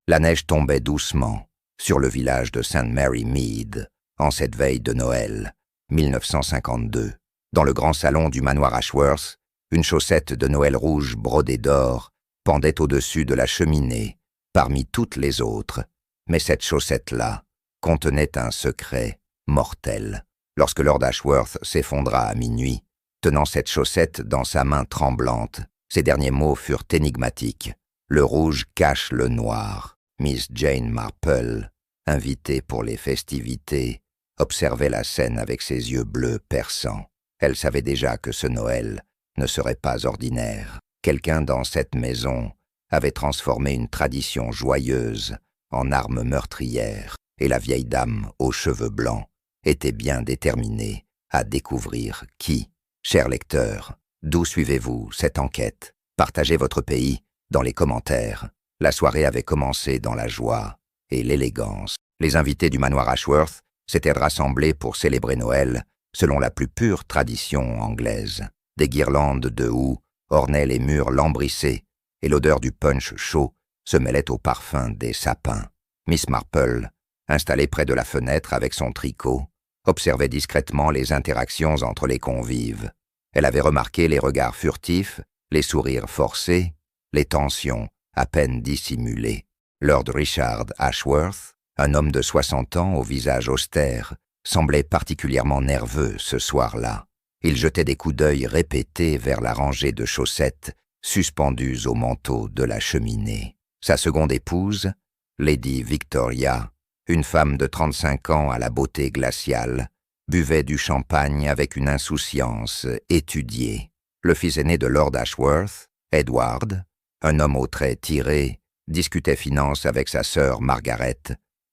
La neige tombait doucement sur le village de St. Mary Mead, en cette veille de Noël, 1952. Dans le grand salon du manoir Ashworth, une chaussette de Noël rouge brodée d'or pendait au-dessus de la cheminée, parmi toutes les autres. Mais cette chaussette-là contenait un secret mortel. Lorsque Lord Ashworth s'effondra à minuit, tenant cette chaussette dans sa main tremblante, ses derniers mots furent énigmatiques. Le rouge cache le noir. Miss Jane Marple, invitée pour les festivités, observait la scène avec ses yeux bleus perçants. Elle savait déjà que ce Noël ne serait pas ordinaire. Quelqu'un dans cette maison avait transformé une tradition joyeuse en arme meurtrière, et la vieille dame aux cheveux blancs était bien déterminée à découvrir qui. Chers lecteurs, d'où suivez-vous cette enquête? Partagez votre pays dans les commentaires. La soirée avait commencé dans la joie et l'élégance. Les invités du manoir Ashworth s'étaient rassemblés pour célébrer Noël selon la plus pure tradition anglaise. Des guirlandes de houx ornaient les murs lambrissés et l'odeur du punch chaud se mêlait au parfum des sapins. Miss Marple, installée près de la fenêtre avec son tricot, observait discrètement les interactions entre les convives. Elle avait remarqué les regards furtifs, les sourires forcés, les tensions à peine dissimulées. Lord Richard Ashworth, un homme de 60 ans au visage austère, semblait particulièrement nerveux ce soir-là. Il jetait des coups d'œil répétés vers la rangée de chaussettes suspendues au manteau de la cheminée. Sa seconde épouse, Lady Victoria, une femme de 35 ans à la beauté glaciale, buvait du champagne avec une insouciance étudiée. Le fils aîné de Lord Ashworth, Edward, un homme aux traits tirés, discutait finances avec sa sœur Margaret,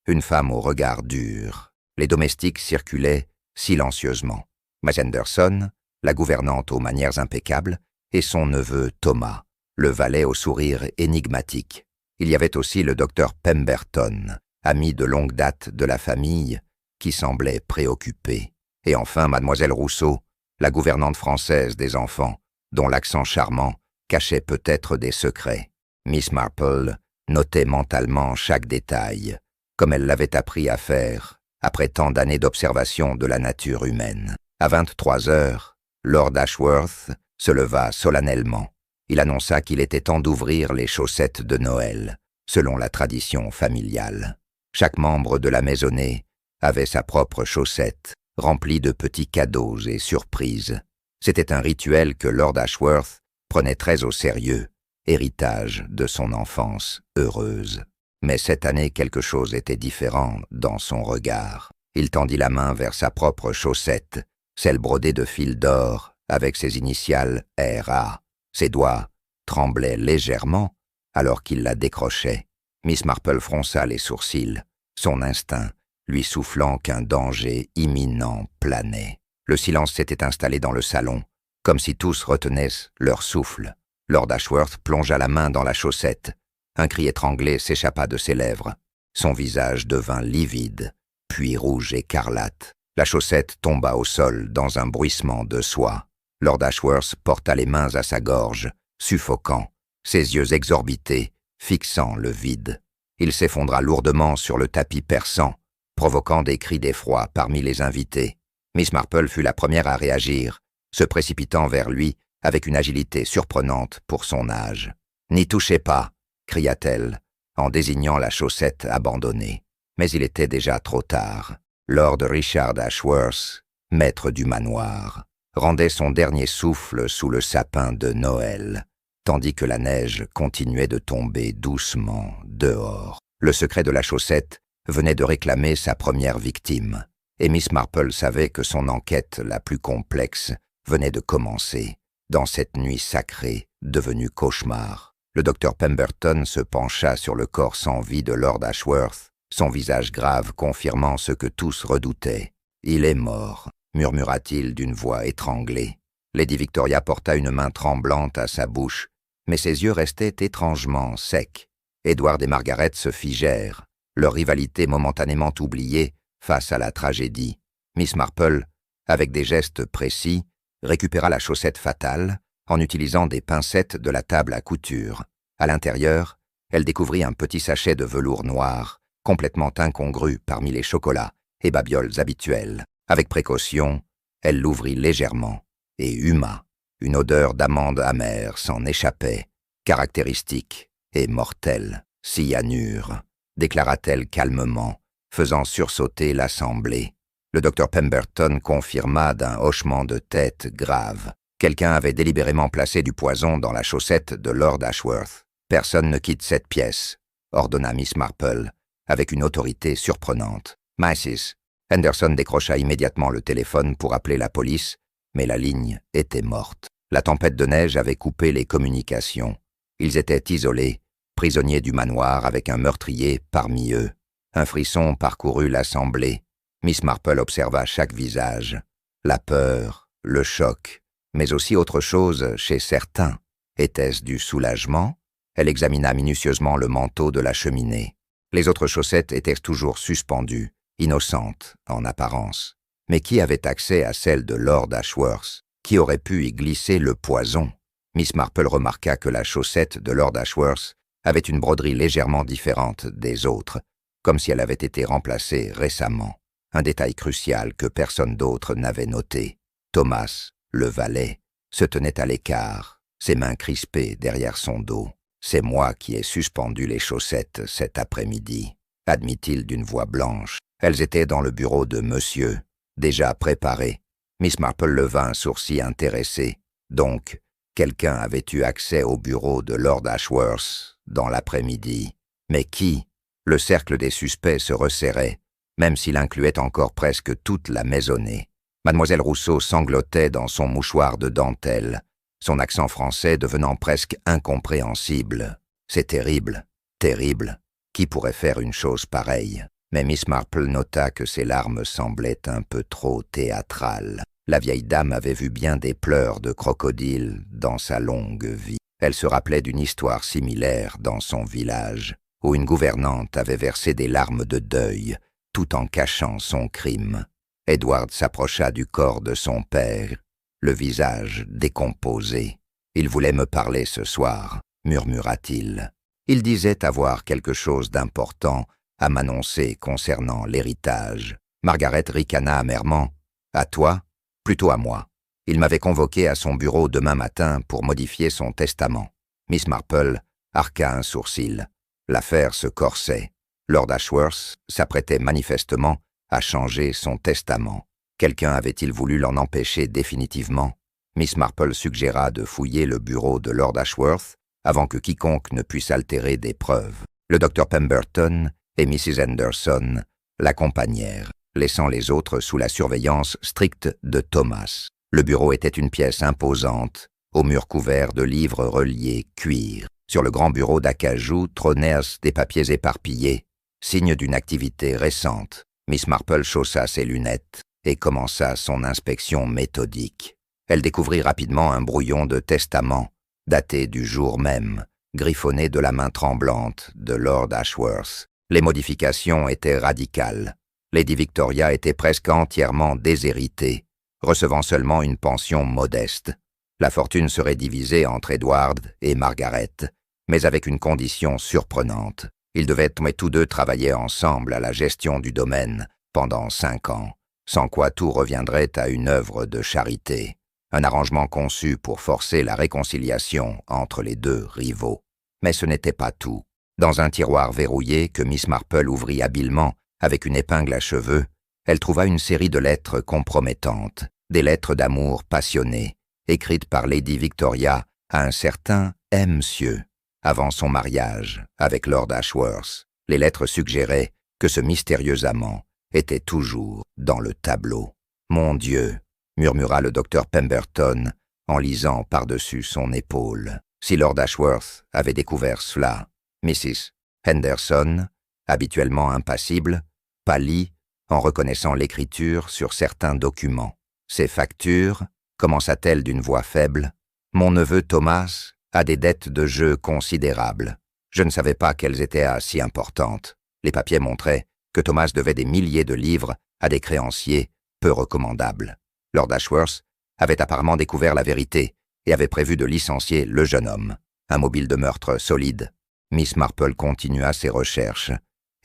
une femme au regard dur. Les domestiques circulaient silencieusement. Miss Henderson, la gouvernante aux manières impeccables, et son neveu Thomas, le valet au sourire énigmatique. Il y avait aussi le docteur Pemberton, ami de longue date de la famille, qui semblait préoccupé. Et enfin mademoiselle Rousseau, la gouvernante française des enfants, dont l'accent charmant cachait peut-être des secrets. Miss Marple notait mentalement chaque détail, comme elle l'avait appris à faire après tant d'années d'observation de la nature humaine. À 23 heures, Lord Ashworth se leva solennellement. Il annonça qu'il était temps d'ouvrir les chaussettes de Noël, selon la tradition familiale. Chaque membre de la maisonnée avait sa propre chaussette, remplie de petits cadeaux et surprises. C'était un rituel que Lord Ashworth prenait très au sérieux, héritage de son enfance heureuse. Mais cette année, quelque chose était différent dans son regard. Il tendit la main vers sa propre chaussette, celle brodée de fil d'or avec ses initiales R.A. Ses doigts tremblaient légèrement alors qu'il la décrochait. Miss Marple fronça les sourcils, son instinct lui soufflant qu'un danger imminent planait. Le silence s'était installé dans le salon, comme si tous retenaient leur souffle. Lord Ashworth plongea la main dans la chaussette. Un cri étranglé s'échappa de ses lèvres. Son visage devint livide, puis rouge écarlate. La chaussette tomba au sol dans un bruissement de soie. Lord Ashworth porta les mains à sa gorge, suffocant, ses yeux exorbités, fixant le vide. Il s'effondra lourdement sur le tapis perçant, provoquant des cris d'effroi parmi les invités. Miss Marple fut la première à réagir, se précipitant vers lui avec une agilité surprenante pour son âge. « N'y touchez pas !» cria-t-elle, en désignant la chaussette abandonnée. Mais il était déjà trop tard. Lord Richard Ashworth, maître du manoir, rendait son dernier souffle sous le sapin de Noël, tandis que la neige continuait de tomber doucement dehors. Le secret de la chaussette venait de réclamer sa première victime, et Miss Marple savait que son enquête la plus complexe venait de commencer, dans cette nuit sacrée devenue cauchemar. Le docteur Pemberton se pencha sur le corps sans vie de Lord Ashworth, son visage grave confirmant ce que tous redoutaient. « Il est mort », murmura-t-il d'une voix étranglée. Lady Victoria porta une main tremblante à sa bouche, mais ses yeux restaient étrangement secs. Edward et Margaret se figèrent, leur rivalité momentanément oubliée face à la tragédie. Miss Marple, avec des gestes précis, récupéra la chaussette fatale en utilisant des pincettes de la table à couture. À l'intérieur, Elle découvrit un petit sachet de velours noir, complètement incongru parmi les chocolats et babioles habituels. Avec précaution, elle l'ouvrit légèrement et huma. Une odeur d'amande amère s'en échappait, caractéristique et mortelle. « Cyanure », déclara-t-elle calmement, faisant sursauter l'assemblée. Le docteur Pemberton confirma d'un hochement de tête grave. Quelqu'un avait délibérément placé du poison dans la chaussette de Lord Ashworth. « Personne ne quitte cette pièce », ordonna Miss Marple, avec une autorité surprenante. « Mrs. » Henderson décrocha immédiatement le téléphone pour appeler la police, mais la ligne était morte. La tempête de neige avait coupé les communications. Ils étaient isolés, prisonniers du manoir avec un meurtrier parmi eux. Un frisson parcourut l'assemblée. Miss Marple observa chaque visage. La peur, le choc, mais aussi autre chose chez certains. Était-ce du soulagement? Elle examina minutieusement le manteau de la cheminée. Les autres chaussettes étaient toujours suspendues, innocentes en apparence. Mais qui avait accès à celle de Lord Ashworth? Qui aurait pu y glisser le poison? Miss Marple remarqua que la chaussette de Lord Ashworth avait une broderie légèrement différente des autres, comme si elle avait été remplacée récemment. Un détail crucial que personne d'autre n'avait noté. Thomas, le valet, se tenait à l'écart, ses mains crispées derrière son dos. « C'est moi qui ai suspendu les chaussettes cet après-midi », admit-il d'une voix blanche. Elles étaient dans le bureau de monsieur, déjà préparées. Miss Marple leva un sourcil intéressé. Donc, quelqu'un avait eu accès au bureau de Lord Ashworth dans l'après-midi. Mais qui? Le cercle des suspects se resserrait, même s'il incluait encore presque toute la maisonnée. Mademoiselle Rousseau sanglotait dans son mouchoir de dentelle, son accent français devenant presque incompréhensible. C'est terrible, terrible. Qui pourrait faire une chose pareille? Mais Miss Marple nota que ses larmes semblaient un peu trop théâtrales. La vieille dame avait vu bien des pleurs de crocodile dans sa longue vie. Elle se rappelait d'une histoire similaire dans son village, où une gouvernante avait versé des larmes de deuil, tout en cachant son crime. Edward s'approcha du corps de son père, le visage décomposé. « Il voulait me parler ce soir », murmura-t-il. Il disait avoir quelque chose d'important à m'annoncer concernant l'héritage. Margaret ricana amèrement. « À toi ? Plutôt à moi. Il m'avait convoqué à son bureau demain matin pour modifier son testament. » Miss Marple arqua un sourcil. L'affaire se corsait. Lord Ashworth s'apprêtait manifestement à changer son testament. Quelqu'un avait-il voulu l'en empêcher définitivement? Miss Marple suggéra de fouiller le bureau de Lord Ashworth avant que quiconque ne puisse altérer des preuves. Le docteur Pemberton et Mrs. Henderson l'accompagnèrent, laissant les autres sous la surveillance stricte de Thomas. Le bureau était une pièce imposante, aux murs couverts de livres reliés cuir. Sur le grand bureau d'acajou trônaient des papiers éparpillés, signe d'une activité récente. Miss Marple chaussa ses lunettes et commença son inspection méthodique. Elle découvrit rapidement un brouillon de testament, daté du jour même, griffonné de la main tremblante de Lord Ashworth. Les modifications étaient radicales. Lady Victoria était presque entièrement déshéritée, recevant seulement une pension modeste. La fortune serait divisée entre Edward et Margaret, mais avec une condition surprenante. Ils devaient tous deux travailler ensemble à la gestion du domaine pendant 5 ans, sans quoi tout reviendrait à une œuvre de charité. Un arrangement conçu pour forcer la réconciliation entre les deux rivaux. Mais ce n'était pas tout. Dans un tiroir verrouillé que Miss Marple ouvrit habilement avec une épingle à cheveux, elle trouva une série de lettres compromettantes, des lettres d'amour passionnées, écrites par Lady Victoria à un certain Monsieur, avant son mariage avec Lord Ashworth. Les lettres suggéraient que ce mystérieux amant était toujours dans le tableau. « Mon Dieu !» murmura le docteur Pemberton en lisant par-dessus son épaule. Si Lord Ashworth avait découvert cela, Mrs. Henderson, habituellement impassible, pâlit en reconnaissant l'écriture sur certains documents. Ces factures, commença-t-elle d'une voix faible, « Mon neveu Thomas a des dettes de jeu considérables. Je ne savais pas qu'elles étaient si importantes. » Les papiers montraient que Thomas devait des milliers de livres à des créanciers peu recommandables. Lord Ashworth avait apparemment découvert la vérité et avait prévu de licencier le jeune homme. Un mobile de meurtre solide, Miss Marple continua ses recherches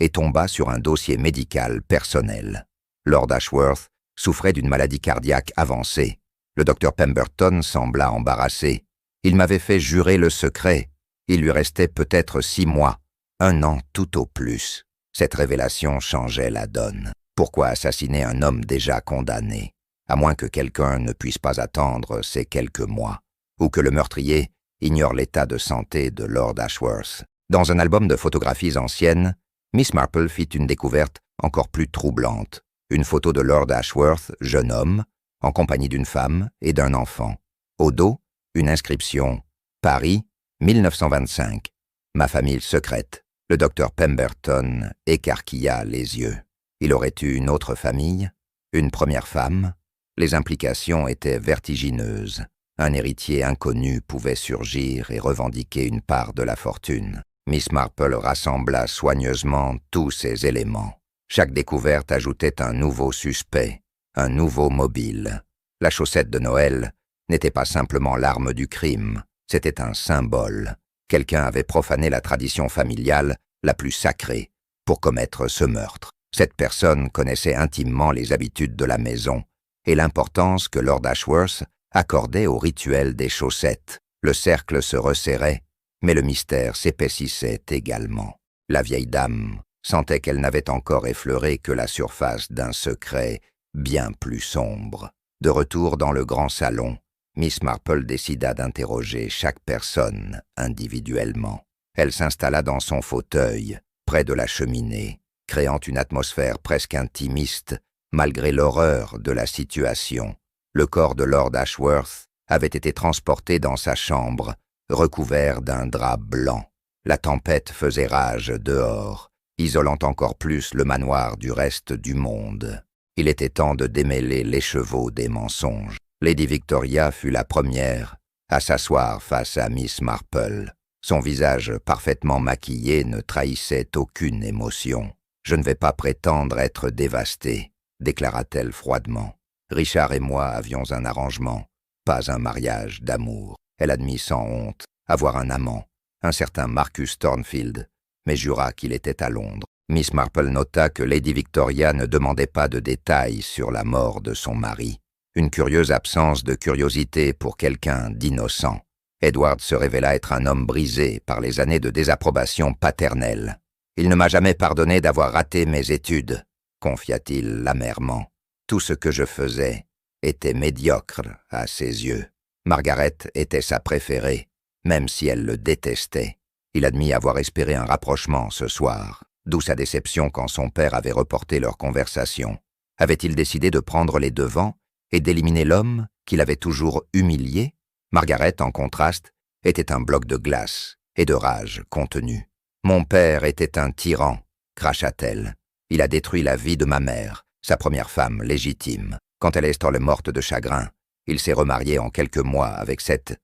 et tomba sur un dossier médical personnel. Lord Ashworth souffrait d'une maladie cardiaque avancée. Le docteur Pemberton sembla embarrassé. Il m'avait fait jurer le secret. Il lui restait peut-être 6 mois, 1 an tout au plus. Cette révélation changeait la donne. Pourquoi assassiner un homme déjà condamné? À moins que quelqu'un ne puisse pas attendre ces quelques mois, ou que le meurtrier ignore l'état de santé de Lord Ashworth. Dans un album de photographies anciennes, Miss Marple fit une découverte encore plus troublante. Une photo de Lord Ashworth, jeune homme, en compagnie d'une femme et d'un enfant. Au dos, une inscription « Paris, 1925. Ma famille secrète ». Le docteur Pemberton écarquilla les yeux. Il aurait eu une autre famille, une première femme. Les implications étaient vertigineuses. Un héritier inconnu pouvait surgir et revendiquer une part de la fortune. Miss Marple rassembla soigneusement tous ces éléments. Chaque découverte ajoutait un nouveau suspect, un nouveau mobile. La chaussette de Noël n'était pas simplement l'arme du crime, c'était un symbole. Quelqu'un avait profané la tradition familiale la plus sacrée pour commettre ce meurtre. Cette personne connaissait intimement les habitudes de la maison et l'importance que Lord Ashworth accordait au rituel des chaussettes. Le cercle se resserrait, mais le mystère s'épaississait également. La vieille dame sentait qu'elle n'avait encore effleuré que la surface d'un secret bien plus sombre. De retour dans le grand salon, Miss Marple décida d'interroger chaque personne individuellement. Elle s'installa dans son fauteuil, près de la cheminée, créant une atmosphère presque intimiste, malgré l'horreur de la situation. Le corps de Lord Ashworth avait été transporté dans sa chambre, recouvert d'un drap blanc. La tempête faisait rage dehors, isolant encore plus le manoir du reste du monde. Il était temps de démêler l'écheveau des mensonges. Lady Victoria fut la première à s'asseoir face à Miss Marple. Son visage parfaitement maquillé ne trahissait aucune émotion. « Je ne vais pas prétendre être dévastée », déclara-t-elle froidement. « Richard et moi avions un arrangement, pas un mariage d'amour. » Elle admit sans honte avoir un amant, un certain Marcus Thornfield, mais jura qu'il était à Londres. Miss Marple nota que Lady Victoria ne demandait pas de détails sur la mort de son mari. Une curieuse absence de curiosité pour quelqu'un d'innocent. Edward se révéla être un homme brisé par les années de désapprobation paternelle. « Il ne m'a jamais pardonné d'avoir raté mes études », confia-t-il amèrement. « Tout ce que je faisais était médiocre à ses yeux. Margaret était sa préférée, même si elle le détestait. Il admit avoir espéré un rapprochement ce soir, d'où sa déception quand son père avait reporté leur conversation. Avait-il décidé de prendre les devants et d'éliminer l'homme qu'il avait toujours humilié? Margaret, en contraste, était un bloc de glace et de rage contenue. « Mon père était un tyran », cracha-t-elle. « Il a détruit la vie de ma mère, sa première femme légitime. Quand elle est morte de chagrin, il s'est remarié en quelques mois avec cette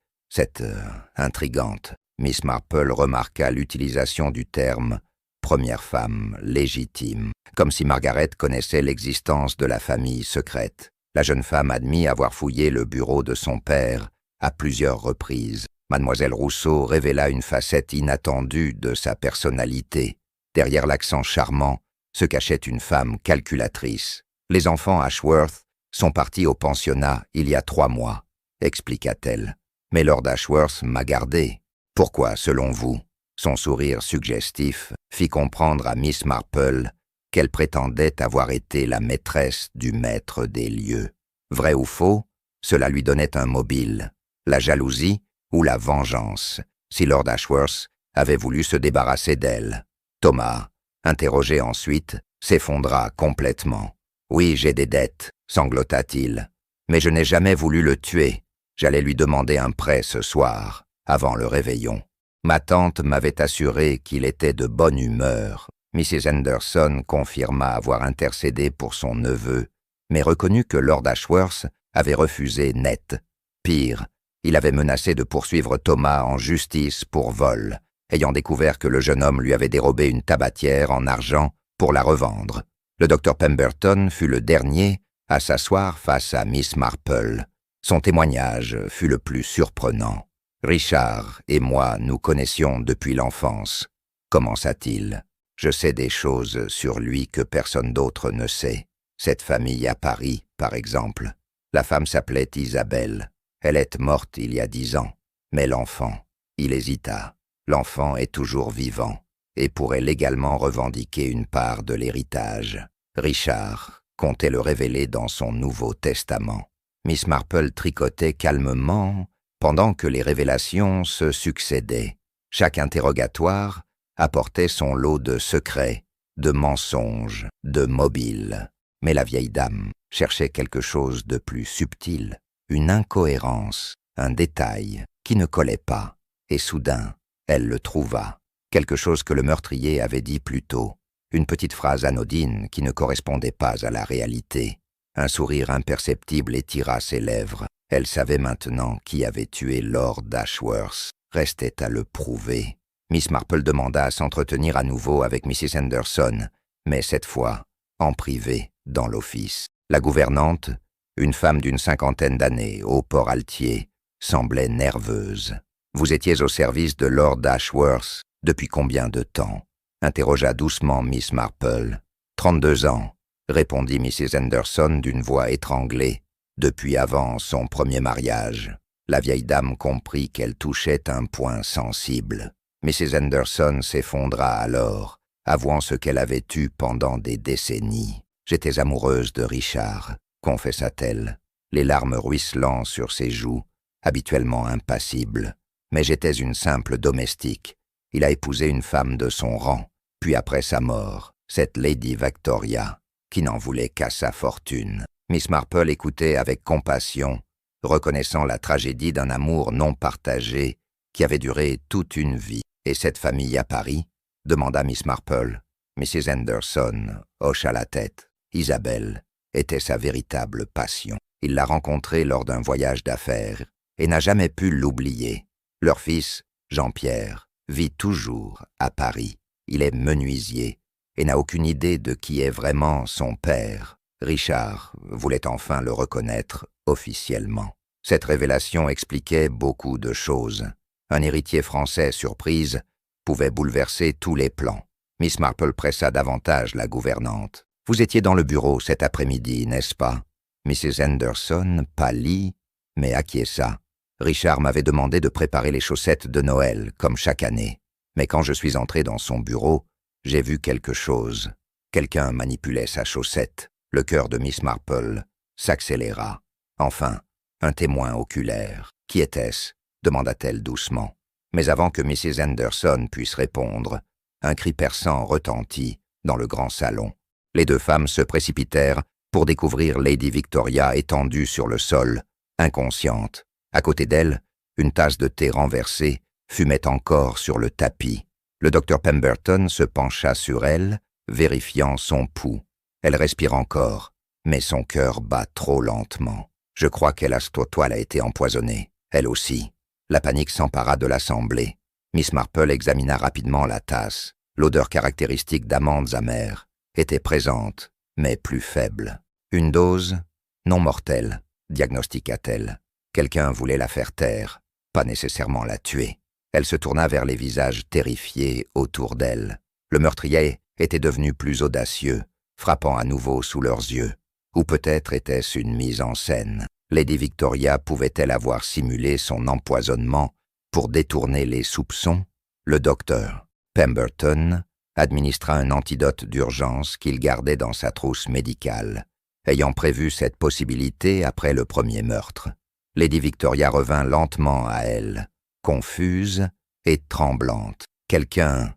intrigante. » Miss Marple remarqua l'utilisation du terme « première femme légitime », comme si Margaret connaissait l'existence de la famille secrète. La jeune femme admit avoir fouillé le bureau de son père à plusieurs reprises. Mademoiselle Rousseau révéla une facette inattendue de sa personnalité. Derrière l'accent charmant se cachait une femme calculatrice. « Les enfants Ashworth sont partis au pensionnat il y a 3 mois, expliqua-t-elle. Mais Lord Ashworth m'a gardé. Pourquoi, selon vous ?» Son sourire suggestif fit comprendre à Miss Marple qu'elle prétendait avoir été la maîtresse du maître des lieux. Vrai ou faux, cela lui donnait un mobile, la jalousie ou la vengeance, si Lord Ashworth avait voulu se débarrasser d'elle. Thomas, interrogé ensuite, s'effondra complètement. « Oui, j'ai des dettes, » sanglota-t-il, « mais je n'ai jamais voulu le tuer. J'allais lui demander un prêt ce soir, avant le réveillon. Ma tante m'avait assuré qu'il était de bonne humeur. » Mrs. Henderson confirma avoir intercédé pour son neveu, mais reconnut que Lord Ashworth avait refusé net. Pire, il avait menacé de poursuivre Thomas en justice pour vol, ayant découvert que le jeune homme lui avait dérobé une tabatière en argent pour la revendre. Le docteur Pemberton fut le dernier à s'asseoir face à Miss Marple. Son témoignage fut le plus surprenant. « Richard et moi nous connaissions depuis l'enfance. commença-t-il. « Je sais des choses sur lui que personne d'autre ne sait. Cette famille à Paris, par exemple. La femme s'appelait Isabelle. Elle est morte il y a 10 ans. Mais l'enfant, il hésita. L'enfant est toujours vivant et pourrait légalement revendiquer une part de l'héritage. Richard comptait le révéler dans son Nouveau Testament. » Miss Marple tricotait calmement pendant que les révélations se succédaient. Chaque interrogatoire apportait son lot de secrets, de mensonges, de mobiles. Mais la vieille dame cherchait quelque chose de plus subtil, une incohérence, un détail qui ne collait pas. Et soudain, elle le trouva. Quelque chose que le meurtrier avait dit plus tôt. Une petite phrase anodine qui ne correspondait pas à la réalité. Un sourire imperceptible étira ses lèvres. Elle savait maintenant qui avait tué Lord Ashworth. Restait à le prouver. Miss Marple demanda à s'entretenir à nouveau avec Mrs. Henderson, mais cette fois, en privé, dans l'office. La gouvernante, une femme d'une 50aine d'années, au port altier, semblait nerveuse. « Vous étiez au service de Lord Ashworth depuis combien de temps ?» interrogea doucement Miss Marple. « 32 ans, répondit Mrs. Henderson d'une voix étranglée, depuis avant son premier mariage. La vieille dame comprit qu'elle touchait un point sensible. Mrs. Henderson s'effondra alors, avouant ce qu'elle avait eu pendant des décennies. « J'étais amoureuse de Richard, confessa-t-elle, les larmes ruisselant sur ses joues, habituellement impassibles. Mais j'étais une simple domestique. Il a épousé une femme de son rang, puis après sa mort, cette Lady Victoria, qui n'en voulait qu'à sa fortune. » Miss Marple écoutait avec compassion, reconnaissant la tragédie d'un amour non partagé qui avait duré toute une vie. « Et cette famille à Paris ?» demanda Miss Marple. Mrs. Henderson hocha la tête. Isabelle était sa véritable passion. Il l'a rencontrée lors d'un voyage d'affaires et n'a jamais pu l'oublier. Leur fils, Jean-Pierre, vit toujours à Paris. Il est menuisier et n'a aucune idée de qui est vraiment son père. Richard voulait enfin le reconnaître officiellement. Cette révélation expliquait beaucoup de choses. Un héritier français surprise pouvait bouleverser tous les plans. Miss Marple pressa davantage la gouvernante. « Vous étiez dans le bureau cet après-midi, n'est-ce pas ?» Mrs. Henderson pâlit, mais acquiesça. « Richard m'avait demandé de préparer les chaussettes de Noël, comme chaque année. Mais quand je suis entré dans son bureau, j'ai vu quelque chose. Quelqu'un manipulait sa chaussette. » Le cœur de Miss Marple s'accéléra. Enfin, un témoin oculaire. « Qui était-ce » demanda-t-elle doucement. Mais avant que Mrs. Henderson puisse répondre, un cri perçant retentit dans le grand salon. Les deux femmes se précipitèrent pour découvrir Lady Victoria étendue sur le sol, inconsciente. À côté d'elle, une tasse de thé renversée fumait encore sur le tapis. Le docteur Pemberton se pencha sur elle, vérifiant son pouls. Elle respire encore, mais son cœur bat trop lentement. Je crois qu'Elastotoile a été empoisonnée, elle aussi. La panique s'empara de l'assemblée. Miss Marple examina rapidement la tasse. L'odeur caractéristique d'amandes amères était présente, mais plus faible. Une dose non mortelle, diagnostiqua-t-elle. Quelqu'un voulait la faire taire, pas nécessairement la tuer. Elle se tourna vers les visages terrifiés autour d'elle. Le meurtrier était devenu plus audacieux, frappant à nouveau sous leurs yeux. Ou peut-être était-ce une mise en scène. Lady Victoria pouvait-elle avoir simulé son empoisonnement pour détourner les soupçons? Le docteur Pemberton administra un antidote d'urgence qu'il gardait dans sa trousse médicale, ayant prévu cette possibilité après le premier meurtre. Lady Victoria revint lentement à elle, confuse et tremblante. Quelqu'un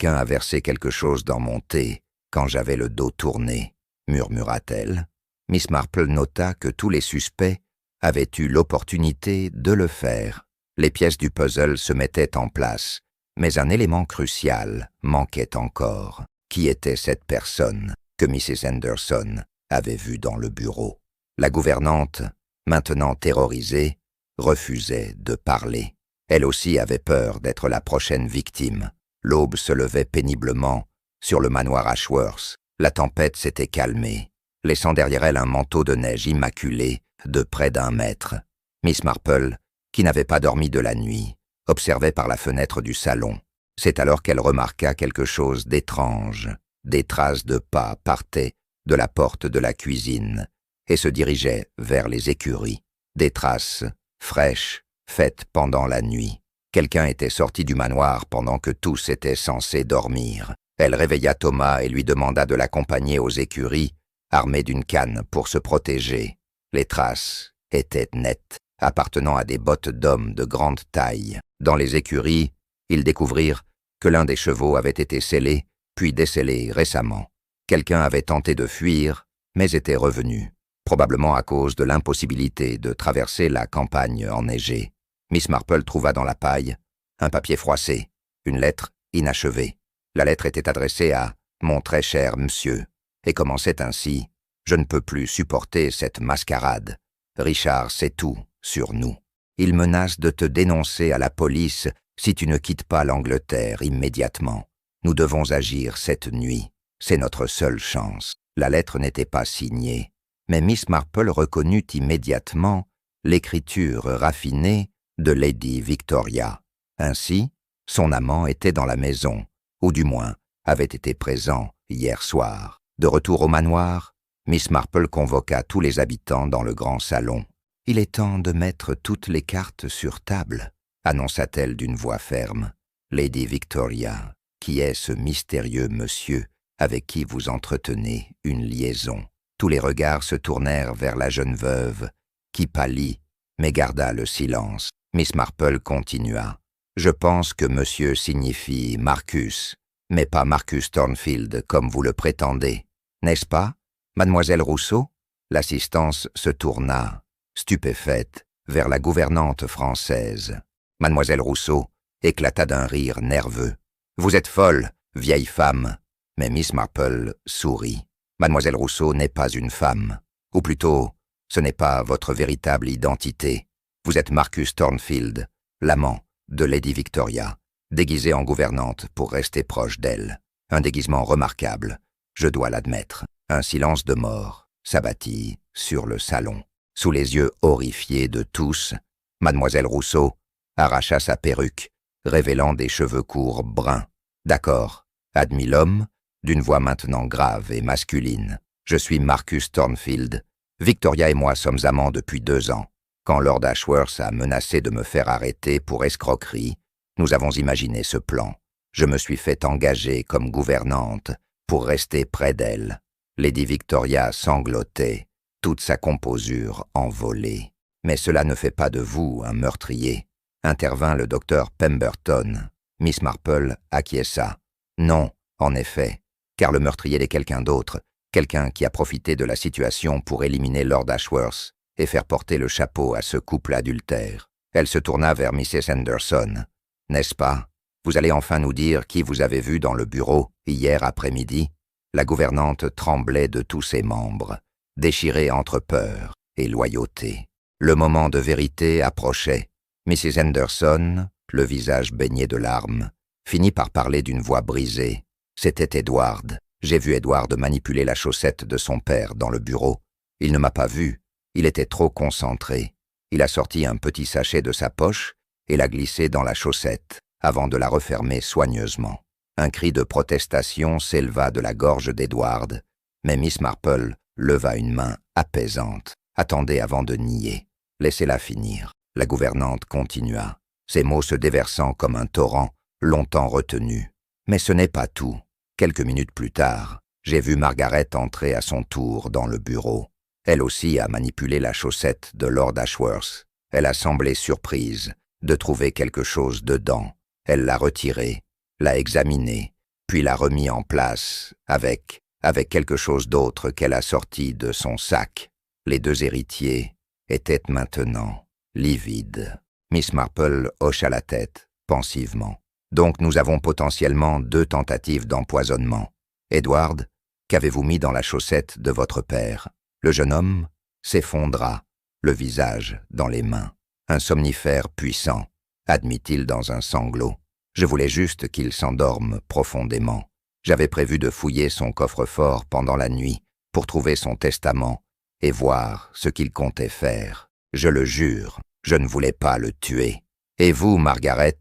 a versé quelque chose dans mon thé quand j'avais le dos tourné, murmura-t-elle. Miss Marple nota que tous les suspects avaient eu l'opportunité de le faire. Les pièces du puzzle se mettaient en place, mais un élément crucial manquait encore. Qui était cette personne que Mrs. Henderson avait vue dans le bureau? La gouvernante, maintenant terrorisée, refusait de parler. Elle aussi avait peur d'être la prochaine victime. L'aube se levait péniblement sur le manoir Ashworth. La tempête s'était calmée, laissant derrière elle un manteau de neige immaculé de près d'1 mètre. Miss Marple, qui n'avait pas dormi de la nuit, observait par la fenêtre du salon. C'est alors qu'elle remarqua quelque chose d'étrange. Des traces de pas partaient de la porte de la cuisine et se dirigeaient vers les écuries. Des traces fraîches, faites pendant la nuit. Quelqu'un était sorti du manoir pendant que tous étaient censés dormir. Elle réveilla Thomas et lui demanda de l'accompagner aux écuries, armé d'une canne pour se protéger. Les traces étaient nettes, appartenant à des bottes d'hommes de grande taille. Dans les écuries, ils découvrirent que l'un des chevaux avait été scellé, puis décellé récemment. Quelqu'un avait tenté de fuir, mais était revenu, probablement à cause de l'impossibilité de traverser la campagne enneigée. Miss Marple trouva dans la paille un papier froissé, une lettre inachevée. La lettre était adressée à « Mon très cher monsieur » et commençait ainsi « Je ne peux plus supporter cette mascarade. Richard sait tout sur nous. Il menace de te dénoncer à la police si tu ne quittes pas l'Angleterre immédiatement. Nous devons agir cette nuit. C'est notre seule chance. » La lettre n'était pas signée, mais Miss Marple reconnut immédiatement l'écriture raffinée de Lady Victoria. Ainsi, son amant était dans la maison, ou du moins avait été présent hier soir. De retour au manoir, Miss Marple convoqua tous les habitants dans le grand salon. « Il est temps de mettre toutes les cartes sur table », annonça-t-elle d'une voix ferme. « Lady Victoria, qui est ce mystérieux monsieur avec qui vous entretenez une liaison ?» Tous les regards se tournèrent vers la jeune veuve, qui pâlit, mais garda le silence. Miss Marple continua. « Je pense que monsieur signifie Marcus, mais pas Marcus Thornfield comme vous le prétendez. N'est-ce pas, mademoiselle Rousseau ?» L'assistance se tourna, stupéfaite, vers la gouvernante française. Mademoiselle Rousseau éclata d'un rire nerveux. « Vous êtes folle, vieille femme !» Mais Miss Marple sourit. « Mademoiselle Rousseau n'est pas une femme. Ou plutôt, ce n'est pas votre véritable identité. Vous êtes Marcus Thornfield, l'amant de Lady Victoria, déguisé en gouvernante pour rester proche d'elle. Un déguisement remarquable, je dois l'admettre. » Un silence de mort s'abattit sur le salon. Sous les yeux horrifiés de tous, mademoiselle Rousseau arracha sa perruque, révélant des cheveux courts bruns. « D'accord, » admit l'homme, d'une voix maintenant grave et masculine. « Je suis Marcus Thornfield. Victoria et moi sommes amants depuis 2 ans. Quand Lord Ashworth a menacé de me faire arrêter pour escroquerie, nous avons imaginé ce plan. Je me suis fait engager comme gouvernante pour rester près d'elle. » Lady Victoria sanglotait, toute sa composure envolée. « Mais cela ne fait pas de vous un meurtrier, » intervint le docteur Pemberton. Miss Marple acquiesça. « Non, en effet, car le meurtrier est quelqu'un d'autre, quelqu'un qui a profité de la situation pour éliminer Lord Ashworth et faire porter le chapeau à ce couple adultère. » Elle se tourna vers Mrs. Henderson. « N'est-ce pas? Vous allez enfin nous dire qui vous avez vu dans le bureau hier après-midi ?» La gouvernante tremblait de tous ses membres, déchirée entre peur et loyauté. Le moment de vérité approchait. Mrs. Henderson, le visage baigné de larmes, finit par parler d'une voix brisée. C'était Edward. J'ai vu Edward manipuler la chaussette de son père dans le bureau. Il ne m'a pas vu. Il était trop concentré. Il a sorti un petit sachet de sa poche et l'a glissé dans la chaussette, avant de la refermer soigneusement. Un cri de protestation s'éleva de la gorge d'Edward, mais Miss Marple leva une main apaisante. « Attendez avant de nier. Laissez-la finir. » La gouvernante continua, ses mots se déversant comme un torrent, longtemps retenu. « Mais ce n'est pas tout. Quelques minutes plus tard, j'ai vu Margaret entrer à son tour dans le bureau. Elle aussi a manipulé la chaussette de Lord Ashworth. Elle a semblé surprise de trouver quelque chose dedans. Elle l'a retirée, l'a examinée, puis l'a remis en place avec quelque chose d'autre qu'elle a sorti de son sac. Les 2 héritiers étaient maintenant livides. » Miss Marple hocha la tête, pensivement. « Donc nous avons potentiellement 2 tentatives d'empoisonnement. Edward, qu'avez-vous mis dans la chaussette de votre père ?» Le jeune homme s'effondra, le visage dans les mains. « Un somnifère puissant, » admit-il dans un sanglot. « Je voulais juste qu'il s'endorme profondément. J'avais prévu de fouiller son coffre-fort pendant la nuit pour trouver son testament et voir ce qu'il comptait faire. Je le jure, je ne voulais pas le tuer. Et vous, Margaret ?»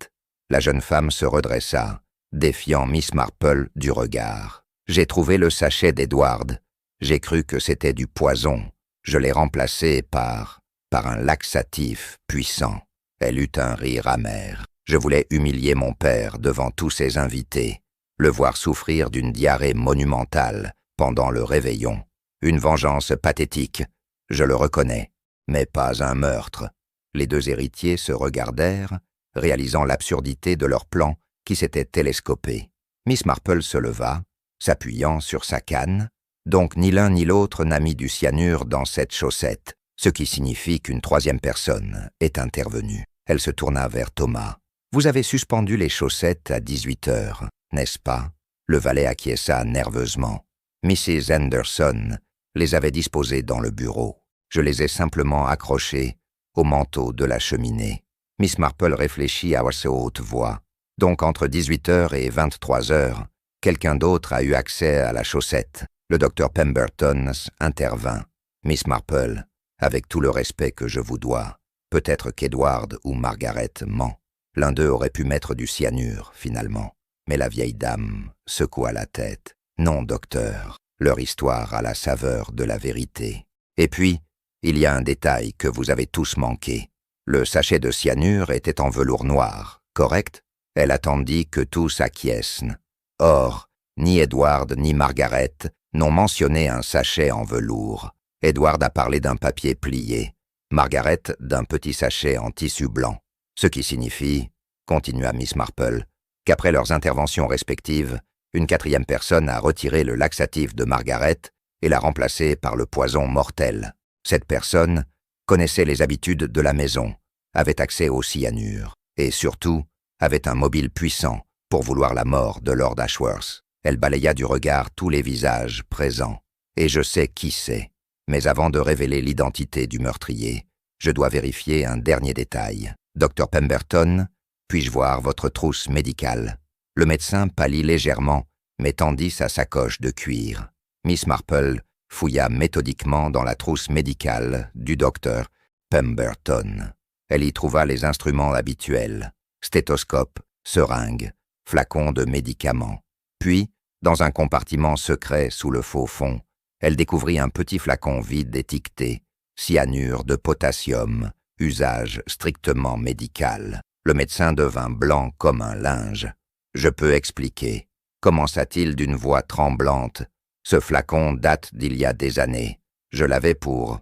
La jeune femme se redressa défiant Miss Marple du regard. J'ai trouvé le sachet d'Edward. J'ai cru que c'était du poison. Je l'ai remplacé par un laxatif puissant. Elle eut un rire amer. Je voulais humilier mon père devant tous ses invités, le voir souffrir d'une diarrhée monumentale pendant le réveillon. Une vengeance pathétique, je le reconnais, mais pas un meurtre. Les deux héritiers se regardèrent, réalisant l'absurdité de leur plan qui s'était télescopé. Miss Marple se leva, s'appuyant sur sa canne. Donc ni l'un ni l'autre n'a mis du cyanure dans cette chaussette, ce qui signifie qu'une troisième personne est intervenue. Elle se tourna vers Thomas. « Vous avez suspendu les chaussettes à 18 heures, n'est-ce pas ?» Le valet acquiesça nerveusement. Mrs. Henderson les avait disposées dans le bureau. Je les ai simplement accrochées au manteau de la cheminée. Miss Marple réfléchit à sa haute voix. Donc entre 18 heures et 23 heures, quelqu'un d'autre a eu accès à la chaussette. Le docteur Pemberton intervint. « Miss Marple, avec tout le respect que je vous dois, peut-être qu'Edward ou Margaret ment. L'un d'eux aurait pu mettre du cyanure, finalement. » Mais la vieille dame secoua la tête. « Non, docteur, leur histoire a la saveur de la vérité. Et puis, il y a un détail que vous avez tous manqué. Le sachet de cyanure était en velours noir, correct ? Elle attendit que tous acquiescent. Or, ni Edward ni Margaret n'ont mentionné un sachet en velours. Edward a parlé d'un papier plié, Margaret d'un petit sachet en tissu blanc. Ce qui signifie, continua Miss Marple, qu'après leurs interventions respectives, une quatrième personne a retiré le laxatif de Margaret et l'a remplacé par le poison mortel. Cette personne connaissait les habitudes de la maison, avait accès au cyanure et surtout avait un mobile puissant pour vouloir la mort de Lord Ashworth. Elle balaya du regard tous les visages présents. Et je sais qui c'est. Mais avant de révéler l'identité du meurtrier, je dois vérifier un dernier détail. Dr Pemberton, puis-je voir votre trousse médicale ? Le médecin pâlit légèrement, mais tendit sa sacoche de cuir. Miss Marple fouilla méthodiquement dans la trousse médicale du docteur Pemberton. Elle y trouva les instruments habituels, stéthoscope, seringue, flacon de médicaments. Puis, dans un compartiment secret sous le faux fond, elle découvrit un petit flacon vide étiqueté « Cyanure de potassium, usage strictement médical ». Le médecin devint blanc comme un linge. « Je peux expliquer », commença-t-il d'une voix tremblante. « Ce flacon date d'il y a des années. Je l'avais pour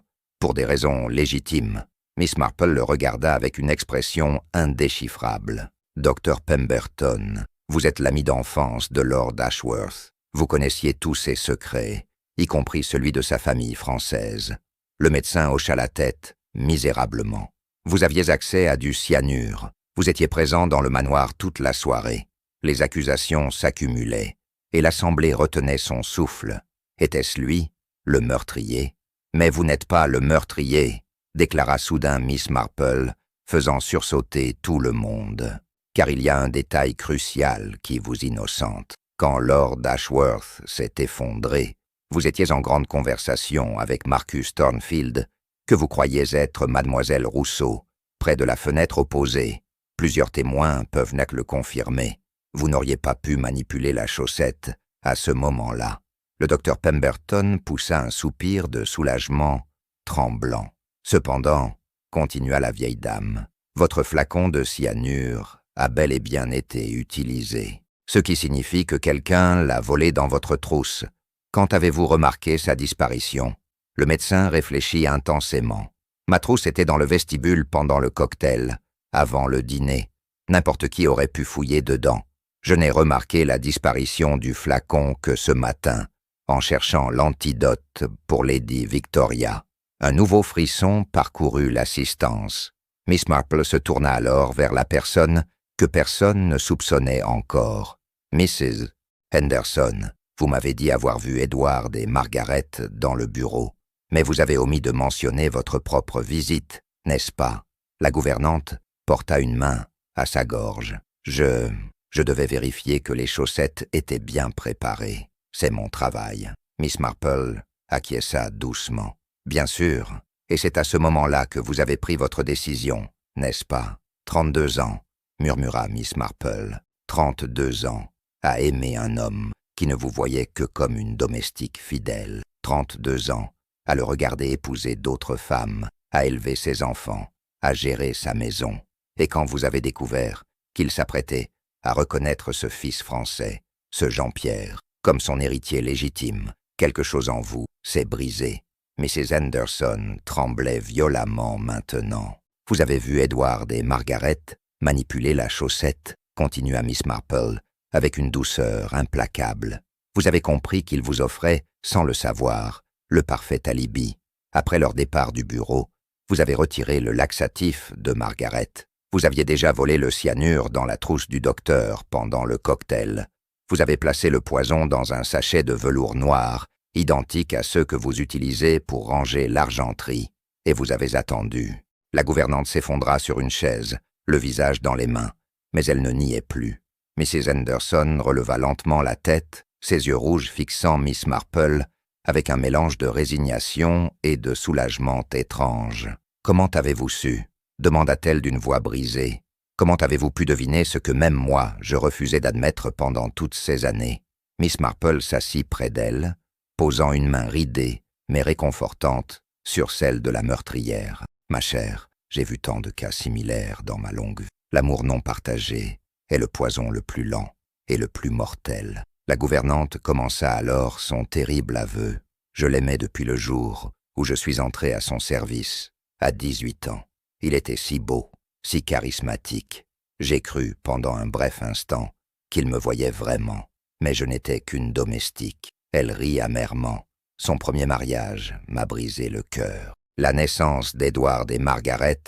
des raisons légitimes. » Miss Marple le regarda avec une expression indéchiffrable. « Dr Pemberton, vous êtes l'ami d'enfance de Lord Ashworth. Vous connaissiez tous ses secrets, y compris celui de sa famille française. » Le médecin hocha la tête, misérablement. « Vous aviez accès à du cyanure. Vous étiez présent dans le manoir toute la soirée. Les accusations s'accumulaient, et l'assemblée retenait son souffle. Était-ce lui, le meurtrier ? Mais vous n'êtes pas le meurtrier, déclara soudain Miss Marple, faisant sursauter tout le monde. Car il y a un détail crucial qui vous innocente. Quand Lord Ashworth s'est effondré, vous étiez en grande conversation avec Marcus Thornfield, que vous croyiez être Mademoiselle Rousseau, près de la fenêtre opposée. Plusieurs témoins peuvent n'a que le confirmer. Vous n'auriez pas pu manipuler la chaussette à ce moment-là. » Le docteur Pemberton poussa un soupir de soulagement tremblant. « Cependant, continua la vieille dame, votre flacon de cyanure a bel et bien été utilisé, ce qui signifie que quelqu'un l'a volé dans votre trousse. Quand avez-vous remarqué sa disparition ? » Le médecin réfléchit intensément. « Ma trousse était dans le vestibule pendant le cocktail, avant le dîner. N'importe qui aurait pu fouiller dedans. Je n'ai remarqué la disparition du flacon que ce matin, en cherchant l'antidote pour Lady Victoria. » Un nouveau frisson parcourut l'assistance. Miss Marple se tourna alors vers la personne que personne ne soupçonnait encore. « Mrs. Henderson, vous m'avez dit avoir vu Edward et Margaret dans le bureau, mais vous avez omis de mentionner votre propre visite, n'est-ce pas ?» La gouvernante porta une main à sa gorge. « Je devais vérifier que les chaussettes étaient bien préparées. C'est mon travail. » Miss Marple acquiesça doucement. « Bien sûr, et c'est à ce moment-là que vous avez pris votre décision, n'est-ce pas ? 32 ans, murmura Miss Marple. 32 ans. à aimer un homme qui ne vous voyait que comme une domestique fidèle, 32 ans, à le regarder épouser d'autres femmes, à élever ses enfants, à gérer sa maison. Et quand vous avez découvert qu'il s'apprêtait à reconnaître ce fils français, ce Jean-Pierre, comme son héritier légitime, quelque chose en vous s'est brisé. Mrs. Anderson tremblait violemment maintenant. Vous avez vu Edward et Margaret manipuler la chaussette, continua Miss Marple, avec une douceur implacable. Vous avez compris qu'ils vous offraient, sans le savoir, le parfait alibi. Après leur départ du bureau, vous avez retiré le laxatif de Margaret. Vous aviez déjà volé le cyanure dans la trousse du docteur pendant le cocktail. Vous avez placé le poison dans un sachet de velours noir, identique à ceux que vous utilisez pour ranger l'argenterie, et vous avez attendu. La gouvernante s'effondra sur une chaise, le visage dans les mains, mais elle ne niait plus. Mrs. Anderson releva lentement la tête, ses yeux rouges fixant Miss Marple, avec un mélange de résignation et de soulagement étrange. « Comment avez-vous su ?» demanda-t-elle d'une voix brisée. « Comment avez-vous pu deviner ce que même moi, je refusais d'admettre pendant toutes ces années ?» Miss Marple s'assit près d'elle, posant une main ridée, mais réconfortante, sur celle de la meurtrière. « Ma chère, j'ai vu tant de cas similaires dans ma longue vie. L'amour non partagé est le poison le plus lent et le plus mortel. » La gouvernante commença alors son terrible aveu. « Je l'aimais depuis le jour où je suis entré à son service, à 18 ans. Il était si beau, si charismatique. J'ai cru, pendant un bref instant, qu'il me voyait vraiment. Mais je n'étais qu'une domestique. » Elle rit amèrement. « Son premier mariage m'a brisé le cœur. La naissance d'Edward et Margaret,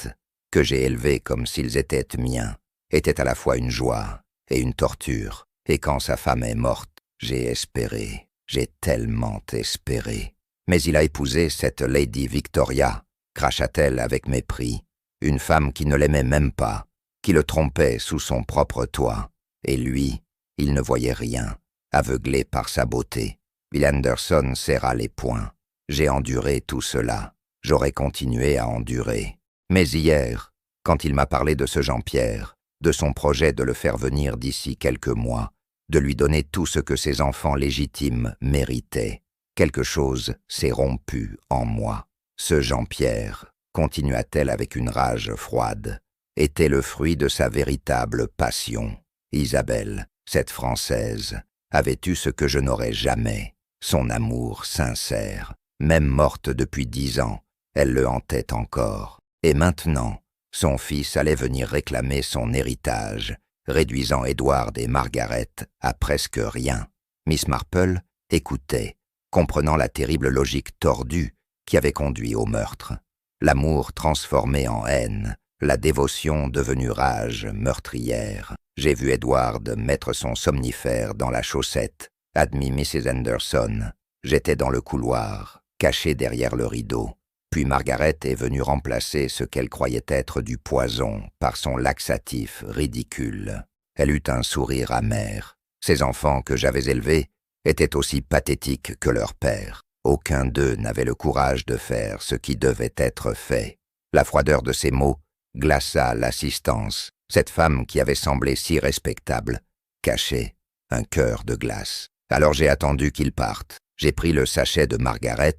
que j'ai élevés comme s'ils étaient miens, était à la fois une joie et une torture. Et quand sa femme est morte, j'ai espéré, j'ai tellement espéré. Mais il a épousé cette Lady Victoria, cracha-t-elle avec mépris, une femme qui ne l'aimait même pas, qui le trompait sous son propre toit. Et lui, il ne voyait rien, aveuglé par sa beauté. » Bill Anderson serra les poings. « J'ai enduré tout cela. J'aurais continué à endurer. Mais hier, quand il m'a parlé de ce Jean-Pierre, de son projet de le faire venir d'ici quelques mois, de lui donner tout ce que ses enfants légitimes méritaient, quelque chose s'est rompu en moi. Ce Jean-Pierre, continua-t-elle avec une rage froide, était le fruit de sa véritable passion. Isabelle, cette Française, avait eu ce que je n'aurais jamais, son amour sincère. Même morte depuis 10 ans, elle le hantait encore. Et maintenant, son fils allait venir réclamer son héritage, réduisant Edward et Margaret à presque rien. Miss Marple écoutait, comprenant la terrible logique tordue qui avait conduit au meurtre. L'amour transformé en haine, la dévotion devenue rage meurtrière. J'ai vu Edward mettre son somnifère dans la chaussette, admit Mrs. Anderson. J'étais dans le couloir, caché derrière le rideau. Puis Margaret est venue remplacer ce qu'elle croyait être du poison par son laxatif ridicule. Elle eut un sourire amer. Ces enfants que j'avais élevés étaient aussi pathétiques que leur père. Aucun d'eux n'avait le courage de faire ce qui devait être fait. La froideur de ces mots glaça l'assistance. Cette femme qui avait semblé si respectable cachait un cœur de glace. Alors j'ai attendu qu'ils partent. J'ai pris le sachet de Margaret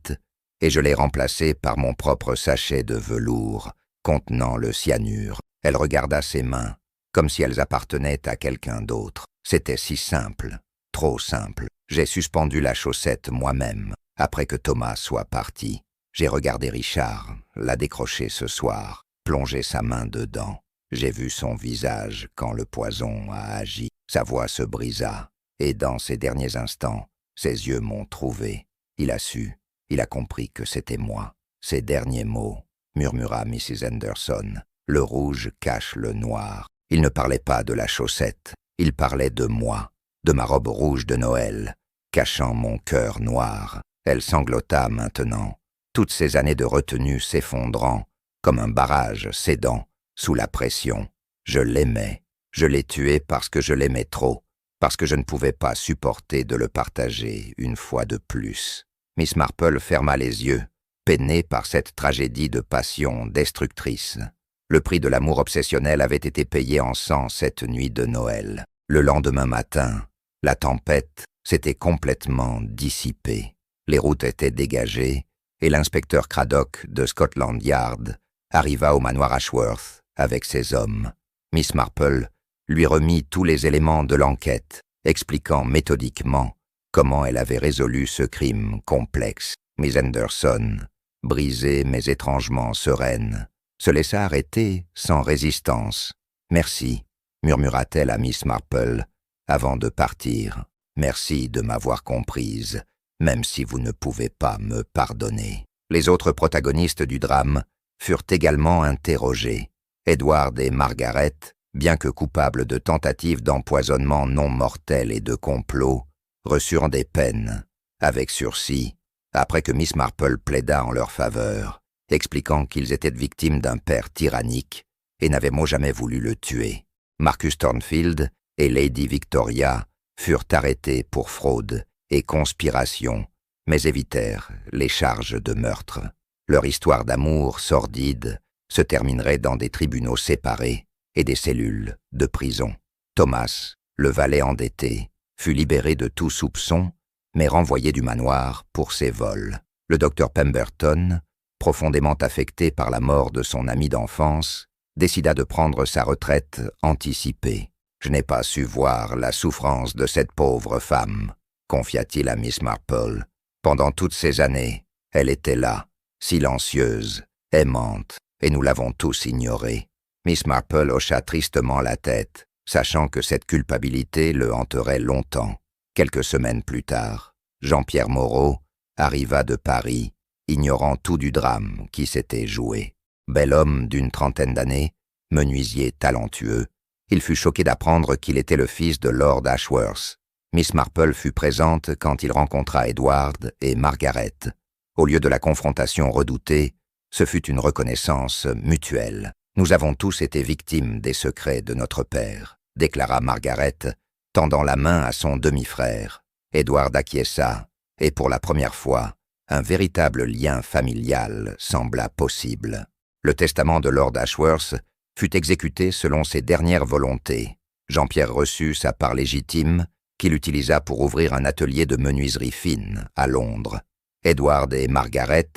et je l'ai remplacé par mon propre sachet de velours contenant le cyanure. Elle regarda ses mains, comme si elles appartenaient à quelqu'un d'autre. C'était si simple, trop simple. J'ai suspendu la chaussette moi-même, après que Thomas soit parti. J'ai regardé Richard, la décrocher ce soir, plonger sa main dedans. J'ai vu son visage quand le poison a agi. Sa voix se brisa, et dans ces derniers instants, ses yeux m'ont trouvé. Il a su. Il a compris que c'était moi. Ces derniers mots, murmura Mrs. Anderson. Le rouge cache le noir. Il ne parlait pas de la chaussette. Il parlait de moi, de ma robe rouge de Noël, cachant mon cœur noir. Elle sanglota maintenant, toutes ces années de retenue s'effondrant, comme un barrage cédant sous la pression. Je l'aimais. Je l'ai tué parce que je l'aimais trop, parce que je ne pouvais pas supporter de le partager une fois de plus. Miss Marple ferma les yeux, peinée par cette tragédie de passion destructrice. Le prix de l'amour obsessionnel avait été payé en sang cette nuit de Noël. Le lendemain matin, La tempête s'était complètement dissipée. Les routes étaient dégagées et l'inspecteur Craddock de Scotland Yard arriva au manoir Ashworth avec ses hommes. Miss Marple lui remit tous les éléments de l'enquête, expliquant méthodiquement comment elle avait résolu ce crime complexe. Miss Henderson, brisée mais étrangement sereine, se laissa arrêter sans résistance. « Merci », murmura-t-elle à Miss Marple avant de partir. « Merci de m'avoir comprise, même si vous ne pouvez pas me pardonner. » Les autres protagonistes du drame furent également interrogés. Edward et Margaret, bien que coupables de tentatives d'empoisonnement non mortel et de complot, reçurent des peines, avec sursis, après que Miss Marple plaida en leur faveur, expliquant qu'ils étaient victimes d'un père tyrannique et n'avaient jamais voulu le tuer. Marcus Thornfield et Lady Victoria furent arrêtés pour fraude et conspiration, mais évitèrent les charges de meurtre. Leur histoire d'amour sordide se terminerait dans des tribunaux séparés et des cellules de prison. Thomas, le valet endetté, fut libéré de tout soupçon, mais renvoyé du manoir pour ses vols. Le docteur Pemberton, profondément affecté par la mort de son ami d'enfance, décida de prendre sa retraite anticipée. « Je n'ai pas su voir la souffrance de cette pauvre femme », confia-t-il à Miss Marple. « Pendant toutes ces années, elle était là, silencieuse, aimante, et nous l'avons tous ignorée. » Miss Marple hocha tristement la tête, sachant que cette culpabilité le hanterait longtemps. Quelques semaines plus tard, Jean-Pierre Moreau arriva de Paris, ignorant tout du drame qui s'était joué. Bel homme d'une trentaine d'années, menuisier talentueux, il fut choqué d'apprendre qu'il était le fils de Lord Ashworth. Miss Marple fut présente quand il rencontra Edward et Margaret. Au lieu de la confrontation redoutée, ce fut une reconnaissance mutuelle. « Nous avons tous été victimes des secrets de notre père », déclara Margaret, tendant la main à son demi-frère. Edward acquiesça, et pour la première fois, un véritable lien familial sembla possible. Le testament de Lord Ashworth fut exécuté selon ses dernières volontés. Jean-Pierre reçut sa part légitime, qu'il utilisa pour ouvrir un atelier de menuiserie fine à Londres. Edward et Margaret,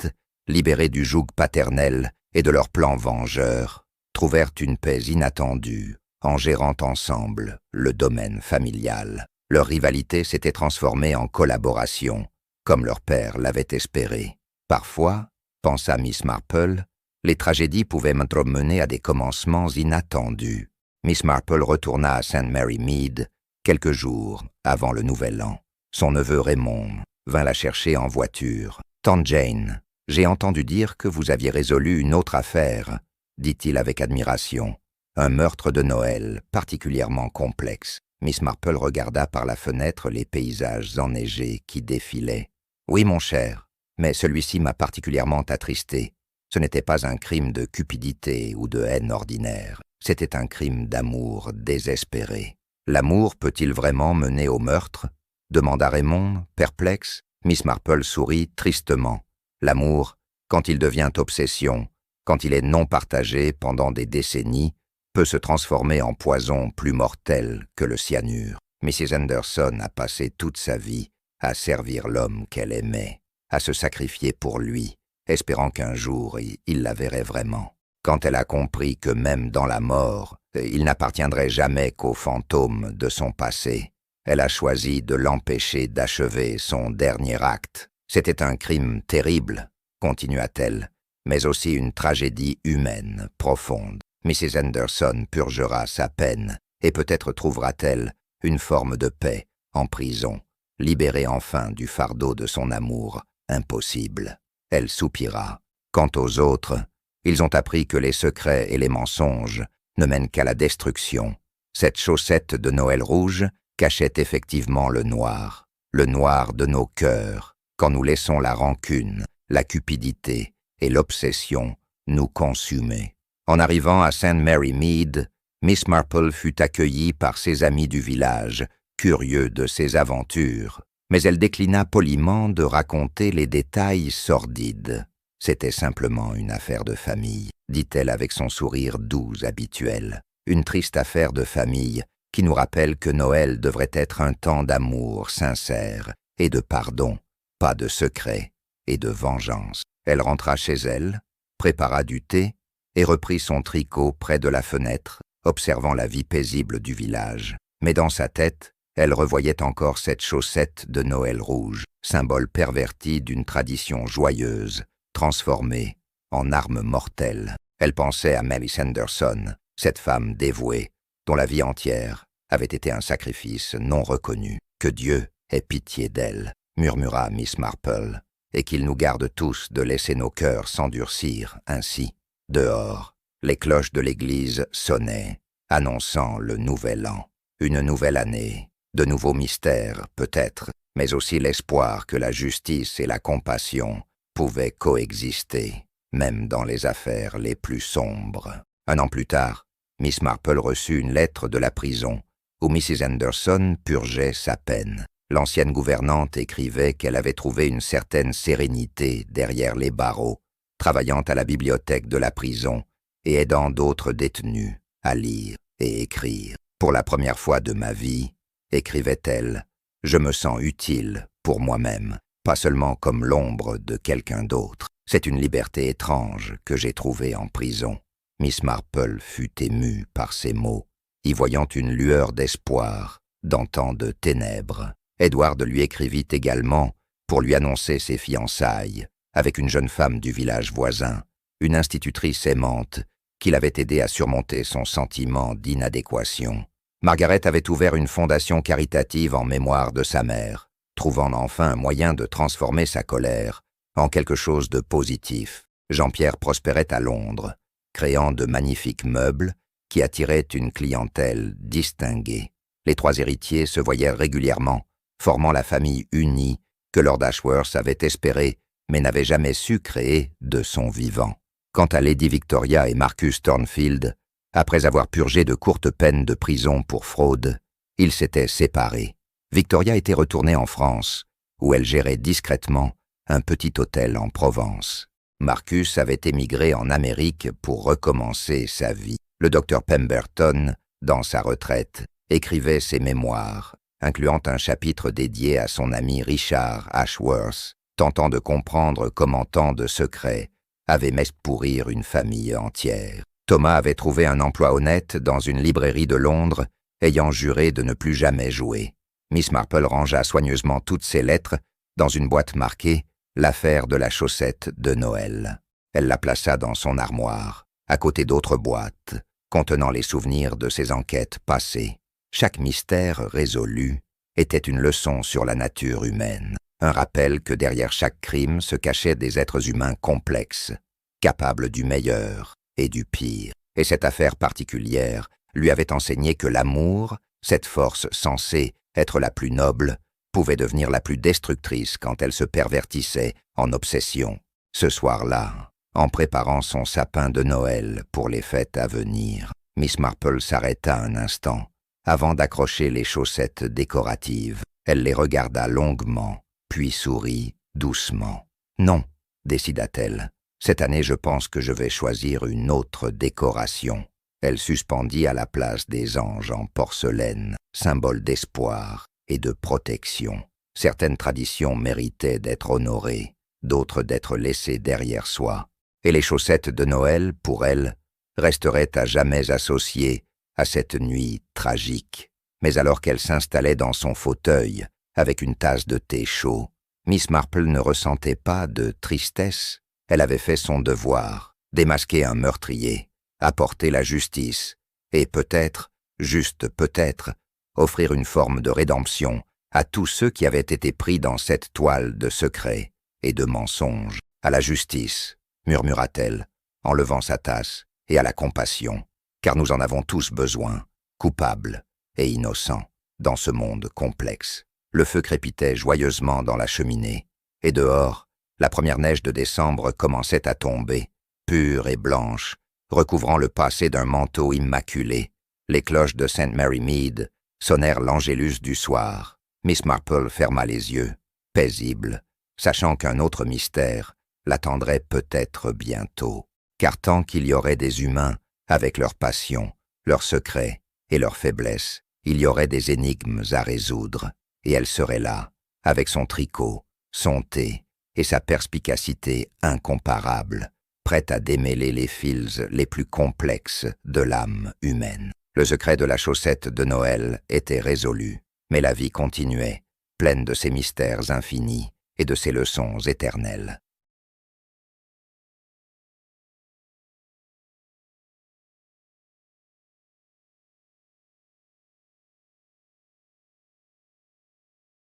libérés du joug paternel et de leurs plans vengeurs, trouvèrent une paix inattendue en gérant ensemble le domaine familial. Leur rivalité s'était transformée en collaboration, comme leur père l'avait espéré. Parfois, pensa Miss Marple, les tragédies pouvaient mener à des commencements inattendus. Miss Marple retourna à St. Mary Mead quelques jours avant le Nouvel An. Son neveu Raymond vint la chercher en voiture. « Tante Jane, j'ai entendu dire que vous aviez résolu une autre affaire, » dit-il avec admiration. « Un meurtre de Noël particulièrement complexe. » Miss Marple regarda par la fenêtre les paysages enneigés qui défilaient. « Oui, mon cher, mais celui-ci m'a particulièrement attristé. Ce n'était pas un crime de cupidité ou de haine ordinaire. C'était un crime d'amour désespéré. »« L'amour peut-il vraiment mener au meurtre ?» demanda Raymond, perplexe. Miss Marple sourit tristement. « L'amour, quand il devient obsession, quand il est non partagé pendant des décennies, peut se transformer en poison plus mortel que le cyanure. Mrs. Henderson a passé toute sa vie à servir l'homme qu'elle aimait, à se sacrifier pour lui, espérant qu'un jour il la verrait vraiment. Quand elle a compris que même dans la mort, il n'appartiendrait jamais qu'aux fantômes de son passé, elle a choisi de l'empêcher d'achever son dernier acte. C'était un crime terrible, continua-t-elle, mais aussi une tragédie humaine profonde. Mrs. Henderson purgera sa peine et peut-être trouvera-t-elle une forme de paix en prison, libérée enfin du fardeau de son amour impossible. » Elle soupira. Quant aux autres, ils ont appris que les secrets et les mensonges ne mènent qu'à la destruction. Cette chaussette de Noël rouge cachait effectivement le noir de nos cœurs, quand nous laissons la rancune, la cupidité et l'obsession nous consumer. En arrivant à St. Mary Mead, Miss Marple fut accueillie par ses amis du village, curieux de ses aventures, mais elle déclina poliment de raconter les détails sordides. C'était simplement une affaire de famille, dit-elle avec son sourire doux habituel. Une triste affaire de famille qui nous rappelle que Noël devrait être un temps d'amour sincère et de pardon, pas de secret et de vengeance. Elle rentra chez elle, prépara du thé et reprit son tricot près de la fenêtre, observant la vie paisible du village. Mais dans sa tête, elle revoyait encore cette chaussette de Noël rouge, symbole perverti d'une tradition joyeuse, transformée en arme mortelle. Elle pensait à Mary Sanderson, cette femme dévouée, dont la vie entière avait été un sacrifice non reconnu. Que Dieu ait pitié d'elle, murmura Miss Marple, et qu'il nous garde tous de laisser nos cœurs s'endurcir ainsi. Dehors, les cloches de l'église sonnaient, annonçant le nouvel an, une nouvelle année, de nouveaux mystères peut-être, mais aussi l'espoir que la justice et la compassion pouvaient coexister, même dans les affaires les plus sombres. Un an plus tard, Miss Marple reçut une lettre de la prison où Mrs. Anderson purgeait sa peine. L'ancienne gouvernante écrivait qu'elle avait trouvé une certaine sérénité derrière les barreaux, travaillant à la bibliothèque de la prison et aidant d'autres détenus à lire et écrire. Pour la première fois de ma vie, écrivait-elle, je me sens utile pour moi-même, pas seulement comme l'ombre de quelqu'un d'autre. C'est une liberté étrange que j'ai trouvée en prison. Miss Marple fut émue par ces mots, y voyant une lueur d'espoir dans tant de ténèbres. Edward lui écrivit également pour lui annoncer ses fiançailles avec une jeune femme du village voisin, une institutrice aimante qui l'avait aidé à surmonter son sentiment d'inadéquation. Margaret avait ouvert une fondation caritative en mémoire de sa mère, trouvant enfin un moyen de transformer sa colère en quelque chose de positif. Jean-Pierre prospérait à Londres, créant de magnifiques meubles qui attiraient une clientèle distinguée. Les trois héritiers se voyaient régulièrement, formant la famille unie que Lord Ashworth avait espéré mais n'avait jamais su créer de son vivant. Quant à Lady Victoria et Marcus Thornfield, après avoir purgé de courtes peines de prison pour fraude, ils s'étaient séparés. Victoria était retournée en France, où elle gérait discrètement un petit hôtel en Provence. Marcus avait émigré en Amérique pour recommencer sa vie. Le docteur Pemberton, dans sa retraite, écrivait ses mémoires, incluant un chapitre dédié à son ami Richard Ashworth, tentant de comprendre comment tant de secrets avaient mis pourrir une famille entière. Thomas avait trouvé un emploi honnête dans une librairie de Londres, ayant juré de ne plus jamais jouer. Miss Marple rangea soigneusement toutes ses lettres dans une boîte marquée « L'affaire de la chaussette de Noël ». Elle la plaça dans son armoire, à côté d'autres boîtes, contenant les souvenirs de ses enquêtes passées. Chaque mystère résolu était une leçon sur la nature humaine, un rappel que derrière chaque crime se cachaient des êtres humains complexes, capables du meilleur et du pire. Et cette affaire particulière lui avait enseigné que l'amour, cette force censée être la plus noble, pouvait devenir la plus destructrice quand elle se pervertissait en obsession. Ce soir-là, en préparant son sapin de Noël pour les fêtes à venir, Miss Marple s'arrêta un instant avant d'accrocher les chaussettes décoratives. Elle les regarda longuement, puis sourit doucement. « Non, décida-t-elle, cette année je pense que je vais choisir une autre décoration. » Elle suspendit à la place des anges en porcelaine, symbole d'espoir et de protection. Certaines traditions méritaient d'être honorées, d'autres d'être laissées derrière soi. Et les chaussettes de Noël, pour elle, resteraient à jamais associées à cette nuit tragique. Mais alors qu'elle s'installait dans son fauteuil, avec une tasse de thé chaud, Miss Marple ne ressentait pas de tristesse. Elle avait fait son devoir, démasquer un meurtrier, apporter la justice, et peut-être, juste peut-être, offrir une forme de rédemption à tous ceux qui avaient été pris dans cette toile de secrets et de mensonges. À la justice, murmura-t-elle, en levant sa tasse, et à la compassion, car nous en avons tous besoin, coupables et innocents, dans ce monde complexe. Le feu crépitait joyeusement dans la cheminée, et dehors, la première neige de décembre commençait à tomber, pure et blanche, recouvrant le passé d'un manteau immaculé. Les cloches de St. Mary Mead sonnèrent l'angélus du soir. Miss Marple ferma les yeux, paisible, sachant qu'un autre mystère l'attendrait peut-être bientôt. Car tant qu'il y aurait des humains avec leurs passions, leurs secrets et leurs faiblesses, Il y aurait des énigmes à résoudre, et elle serait là, avec son tricot, son thé et sa perspicacité incomparable, prête à démêler les fils les plus complexes de l'âme humaine. Le secret de la chaussette de Noël était résolu, mais la vie continuait, pleine de ses mystères infinis et de ses leçons éternelles.